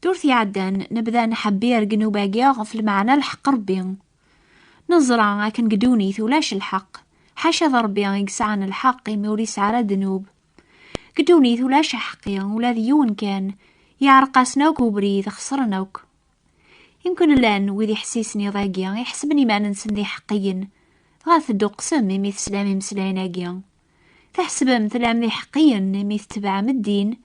دورثي عدان نبدا نحبير جنوباقيا غف المعنى الحق ربي نزرع كن قدوني ثولاش الحق حاشا ربي يقسعن الحق يموريس على ذنوب قدوني ثولاش حقيا ولا ذيون كان يعرقاسناوك وبريد خسرناوك يمكن لان وذي حسيسني ضاقيا يحسبني ما ننسن ذي حقيا غاث دو قسم يميث سلامي مسلايناقيا تحسب مثل ذي حقيا يميث تبع مدين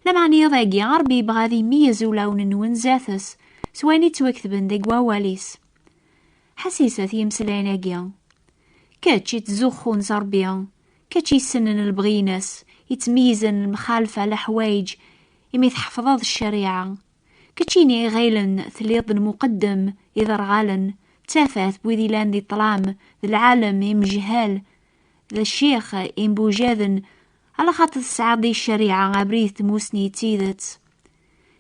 لمعني ضاقيا غربي بغاذي ميز ولون نون زاثس سواني توكتبن ديق وواليس حسيسة يمسلايناقيا كاتشي تزوخون زربيا كاتشي يسنن البغينس يتميزن المخالفة لحوايج يميث حفظاض الشريعة كاتشيني غيلن ثليض المقدم إذا رغالن تافات بوذي لاندي طلام ذا العالم يمجهال ذا الشيخ ينبوجاذن على خاطر السعادة الشريعة عبريث موسني تيدت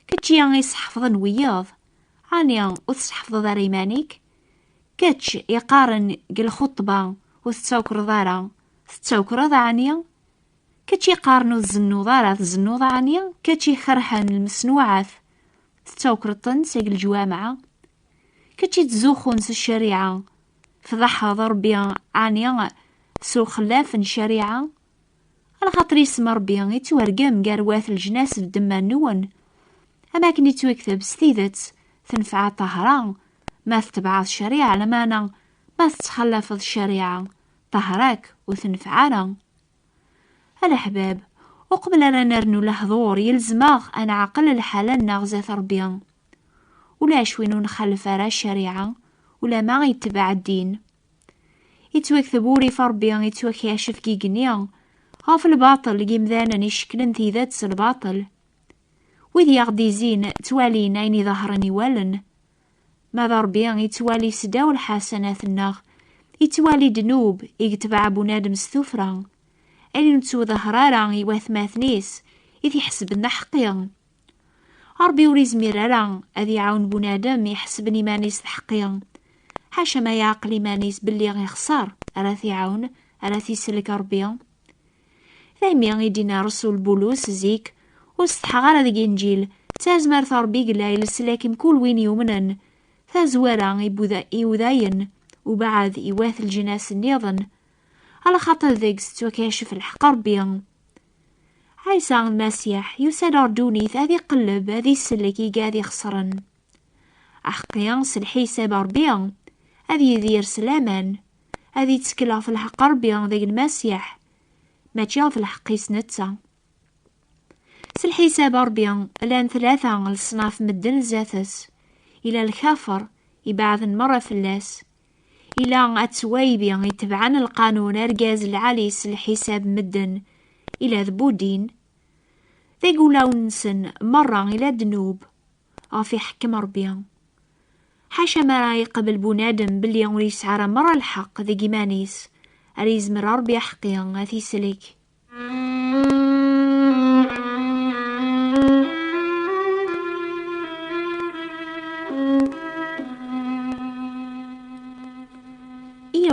كاتشي يصحفظن وياض عنيا وتحفظ ذا ريمانيك كاتش يقارن قل خطبة وتتوكر ذارا تتوكر ذا عنيا كاتش يقارنو الزنو ذارا الزنو ذا عنيا كاتش يخرحن المسنوعات تتوكر الطنس يقل الجوامعة كاتش تزوخون الشريعة فضحها ضربيا عنيا سو خلاف الشريعة على خاطر يسمى ربيا يتورقم قاروات الجناس بدما نون أماكن يتوكتب ستيدت تنفع طهران ما تتبع الشريعة لمانا ما تتخلف الشريعة طهراك وتنفعنا الأحباب وقبل أن نرنو لحضور يلزماغ أنا عقل الحالة نغزة ربيا ولا شوينو نخلف على الشريعة ولا ما يتبع الدين يتوكثبوري فربيا يتوكياشف كيقنيا غاف الباطل قيمذانا يشكلن في ذات الباطل وذي يغدي زين توالين عيني ظهرني والن ما ضربيا يتوالي سداو الحسنات الناغ يتوالي دنوب يتبع بنادم ستوفرا أين نتو ظهرارا يواث ماثنيس إذ يحسب حقيا ربي وريز ميرارا أذي عون بنادم يحسبني مانيس حقيا حاشا ما يعقلي مانيس باللي غيخسر أراثي عون أراثي سلك ربيا ثامي يدينا رسول بولوس زيك وستحغار ذي إنجيل تازمر ثربي قلايل سلاكم كل وين يومنن ثازوارا يوذاين وبعد يواث الجناس النيضن على خاطر ذيك ستوكاشف الحق ربيا عيسى المسيح يسال أردوني ذي قلب هذي السلكي قاذي خسرن أحقيا سلحي ساب ربيا هذي يدير سلامان هذي تسكلا في الحق ربيا ذيك المسيح ما تجا في الحق سنتا سلحي ساب ربيا لان ثلاثة الصناف مدن زاثس إلى الكافر يبعث مرة في اللاس إلى أتسويبي يتبعن القانون أرجاز العاليس الحساب مدن إلى ذبودين ذي قولاو نسن مرة إلى دنوب غافي حكم ربيا حاشا ما راي قبل بنادم باللي يوريس عرى مرة الحق ذي جيمانيس أريز من ربي حقيا غاثي سلك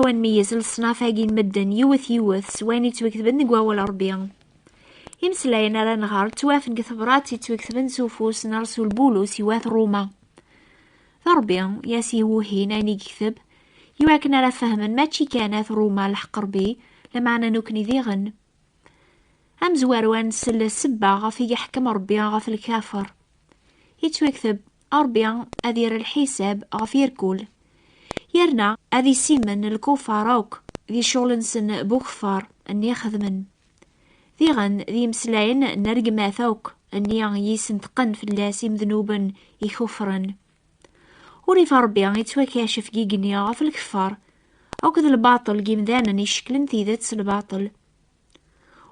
ونميز الصنافاقي المدن يوث سواني توكتبن قواول ربيا يمسلاينا را نهار توافن كثبراتي توكتبن سوفوس نرسو البولوس يواث روما ضربيا ياسي وهين اني كتب يواكن را فهمن ماتشي كانت روما الحق ربي لمعنا نكني ذيغن ام زواروان سل السبا غافي يحكم ربيا غاف الكافر يتوكتب ربيا اذير الحساب غافي يركول يرنا أذي سيمن الكوفاروك ذي شغلنسن بوكفار أني خذمن ذي غن ذي مسلاين نرقما ثوك أني يسنتقن في اللاسيم ذنوبا يكفرن وري فربيا يتوكاشف جيجنيا غاف الكفار أو كذا الباطل جيمذانا يشكلن في ذات الباطل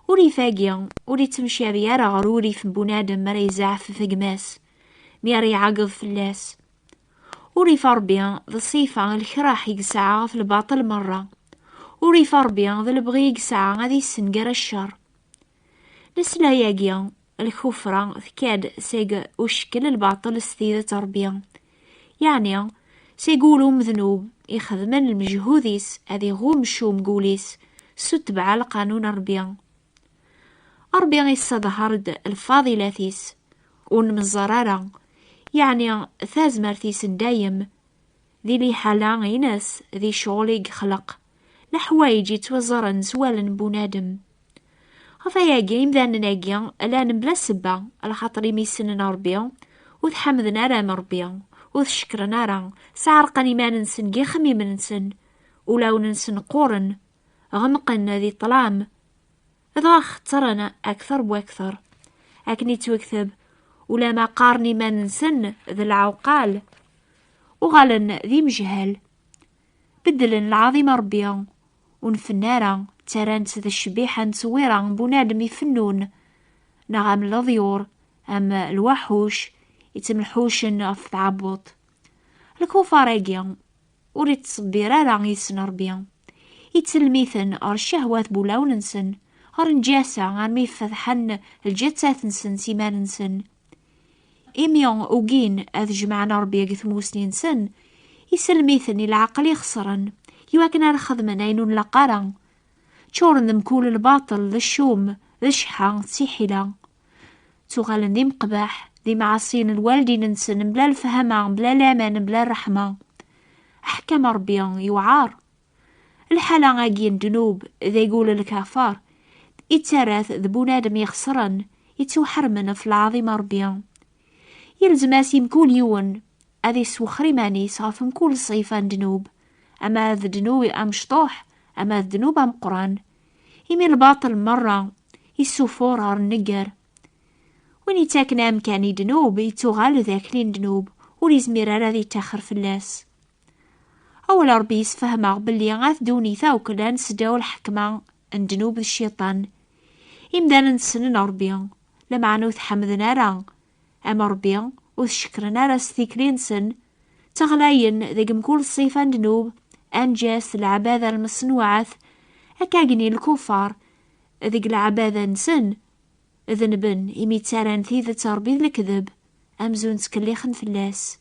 وري فاقيا وري تمشي بيارا غروري في بنادم مري زعف في قماس مياري عقض في اللاس وري فربيا ذا الصيفة الكراح يقسع في الباطل مرة وري فربيا ذا البغي يقسع غادي السنقر الشر نسلا ياقيا الكفرة ثكاد سيق وشكل الباطل ستيدة تربيا يعني سيقولوا مذنوب يخدمن المجهوديس هذي غوم شو مقوليس ستبع القانون ربيا يستظهرد الفاضلاتيس ونمزرارا يعني ثازمرتيسن دايم ذي لي حالا غيناس ذي شغل يخلق لحوايج يتوزرن سوالن بونادم. غفايا جيم ذا نناقيا الان بلا سبا على خاطر يميسن ربيا وتحمدنا راه ربيا وتشكرنا راه سعرقني ما ننسن جي خميم ننسن ولاو ننسن قورن غمقن ذي طلام إذا اخترنا أكثر وأكثر أكني توكثب ولا ما قارني ما ننسن ذي العوقال وغالن ذي مجهل بدلن العظيم ربيا ونفنارا ترانت ذا الشبيحة نتصويرا بنادم يفنون نغام الضيور أم الوحوش يتملحوشن في تعبط الكفار وريت تصبيرا راه يسن ربيا يتلميثن ار الشهوات بولاو ننسن ار نجاسة غير ميفتحن الجتات نسن سيمان نسن إميون وقين أذ جمعنا ربيا قثموسني نسن يسلميثن العقل يخسرن يواكنا الخدمة عينون لقارا تشورن ذم كول الباطل ذا الشوم ذا الشحا تسيحلا تغالن ذي مقباح ذي معصين الوالدين نسن بلا الفهمة بلا الامان بلا الرحمة أحكام ربيا يوعار الحالة غاقين دنوب ذا يقول الكافار يتراث ذبونادم يخسرن يتوحرمن في العظيم ربيا يلزم اسيم كل يون اذي سوخري ماني صافم كل صيفان دنوب اما ذا دنوب ام شطوح اما ذا دنوب ام قران يمي الباطل مرة يسوفور النقر وين يتاكن امكاني دنوب يتوغال ذاكلين دنوب وليزمير على ذي تاخر في اللاس اول ربي يسفهمه بلي غاث دوني ثاو كلا نسداو الحكمة دنوب الشيطان يمدان نسنن ربيا لما عنوث حمدنا راه أما ربيا وشكرنا راس ذيكرين سن تغلاين ذيك مكول الصيفان دنوب أنجاس العبادة المصنوعات أكاقني الكفار ذيك العبادة نسن ذنبن يميتاران ثيذة تربيد الكذب أمزون تكليخن فلاس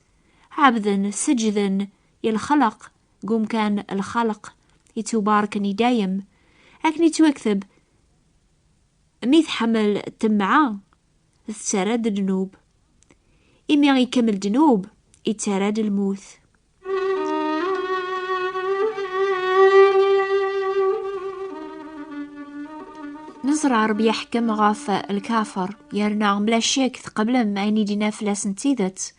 عبدن سجدن يالخلق قوم كان الخلق يتباركني دايم أكني توكثب ميث حمل التمعة تسرد الدنوب إمي يكمل دنوب يتراد الموت. نزرع ربي يحكم غاف الكافر يرنا بلا شك قبل ما يدينا فلاس نتيدت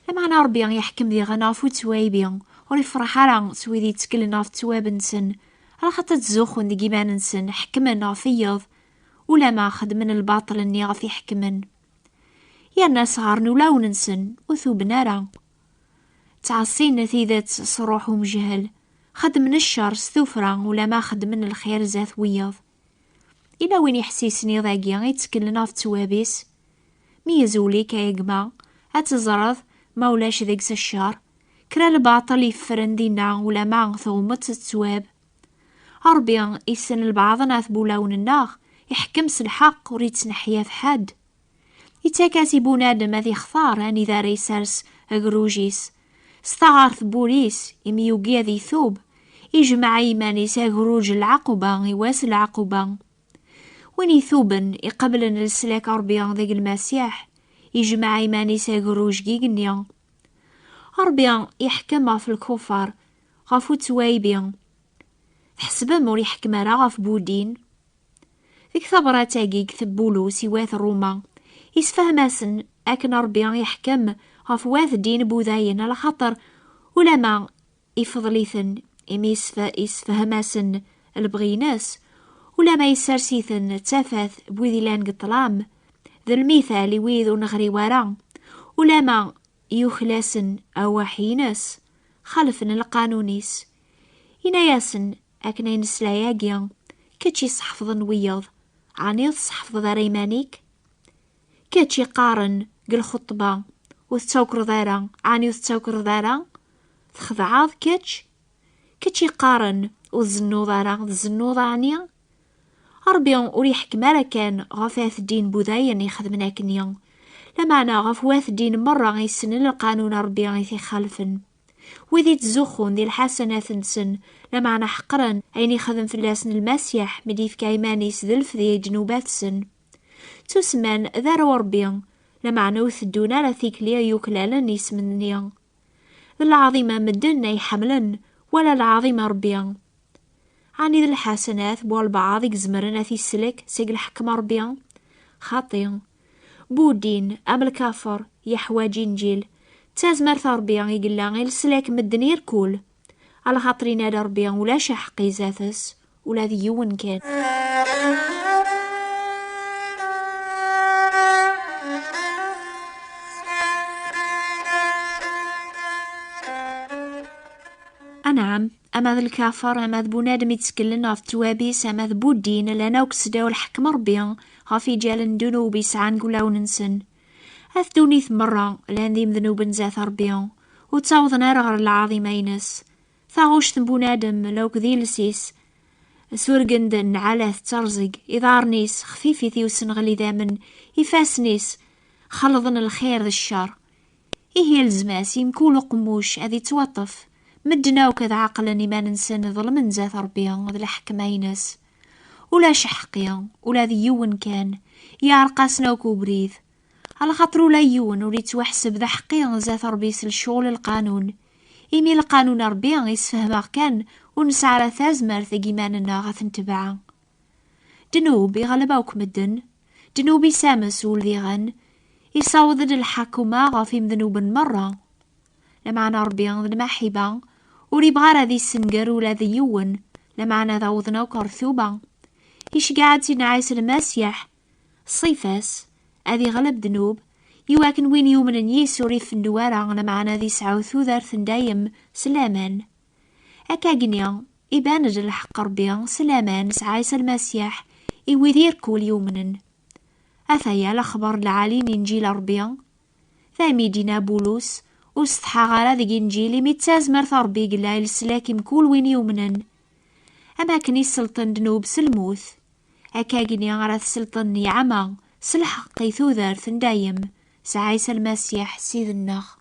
لما انا ربي يحكم ذي غناف وتوايبي وريفرح على سويدي تكلنا في تواب نسن على خاطر تزوخون دي جيمان نسن حكمنا فيض ولا ما أخذ من الباطل اني غاف يحكمن يا الناس غارنو لاو ننسن وثوب نارا تعصين نتيذة صروح ومجهل خد من الشر ستوفرا ولا ما خد من الخير زاث ويض إلا وين يحسيسني ضاقيا يتكلنا في توابيس ميزولي كايقما هتزرض ما ولاش ذيكس الشر كرا الباطل يفرن دينا ولا ما ثومت التواب ربي يسن البعض ناث بولاون الناغ يحكمس الحق وريت نحيا في حد يتاكاسي بونادم هذي خثار اني ذا ريسارس اغروجيس استغارث بوليس يميوقيا ذي ثوب يجمع يمانيس اغروج العقوبة يواس العقوبة وين يثوبن يقبلن السلاك ربيان ذيك المسيح يجمع يمانيس اغروج جيجنيا ربيان يحكمها في الكفار غافو توايبيان تحسبه مور يحكم راه غاف بودين ذيك ثبرة تاقيق ثبولو سواث روما يسفهماسن أكن ربي يحكم غاف واث دين بوذاين على خاطر ولا ما يفضليثن يسفهماسن البغيناس ولا ما يسرسيثن تافاث بوذي لان قطلام ذا المثال ويذ ونغري ورا ولا ما يخلاسن أواحيناس خلفن القانونيس يناياسن أكن ينسلاياقيا كتشي صحفظن ويض عنيض صحفظ ذا ريمانيك كاتشي قارن قل خطبة وتتوكر ذارا عني وتتوكر ذارا تخضعاض كاتشي قارن وزنو ذارا زنو ذانيا ربيان وريح كمالا كان غفاث دين بوذاين يخدمنا كنيا لما أنا غفواث دين مرة يسنن القانون ربيان يخالفن وذي تزوخون ذي الحسنات نسن لما أنا حقرا عيني خدم في اللاسن المسيح مديف كايمانيس ذلف ذي جنوبات سن تسمان ذا ربيان لمعنى وثدونا لا ثيكليا يوكلالن يسمنيا العظيمة مدنا يحملن ولا العظيمة ربيا. عني ذي الحسنات بوالبعض يزمرنا في السلك سيق الحكم ربيا خاطين بودين أم الكافر يحواجين جيل تازمر ثربيا يقلا غير السلاك مدن يركول على خاطرين هذا ربيا ولا شحقي ذاتس ولا ذي يون كان. نعم أما ذا الكافر أما ذا بنادم يتسكلنا في التوابيس أما ذا بودين لنا وكسدا والحكم ربيا غافي جال دنوب يسعان قولا وننسن أثدوني ثمرة لان ذي مذنوب نزاث ربيا وتصاوضنا رغر العظيمينس ثاغوش بنادم لو كذي لسيس سورقندن على ترزق إذارنيس خفيفي ثيوسن غلي ذامن يفاسنيس خلضن الخير ذا الشر إيه يلزماس يمكولو قموش أذي توطف مدنا وكذا عقلني ما ننسن ظلم نزاث ربيا ذا الحكمينس ولا شحقيا ولا ذي يون كان يعرقاسنا وكوبريث على خاطرو لا يون ولي توحسب ذا حقيا زاث ربيس الشغل القانون إيمي القانون ربيا يسفهمه كان ونسعى على ثازمر ثقي ماننا غاث نتبعا دنوب يغلباوك مدن دنوب يسامس ولذي غن يصاوض الحكومة غافي مذنوب مرة لمعنا ربيا ذا المحبة ولي بغار ذي السنقر ولا ذي يون لمعنا ذا وذنا وكرثوبة إيش قاعد سينعيس المسيح الصيفاس أذي غلب دنوب يواكن وين يومن يسوري في النوارة لمعنا ذي سعوثو ذارث دايم سلامان أكاقنيا إبانج الحق ربيا سلامان سعايس المسيح إوذير كل يومن أثايا الأخبار العالي من إنجيل ربيا ثامي دينا بولوس وستحا غالا ذي إنجيلي ميتاز مرث ربي قلا السلاكم كل وين يومنن أما كني سلطن دنوب سلموث أكاقنيا غراث سلطن يعمى سلحق قيثو ذارث دايم سعايس المسيح سيد النخ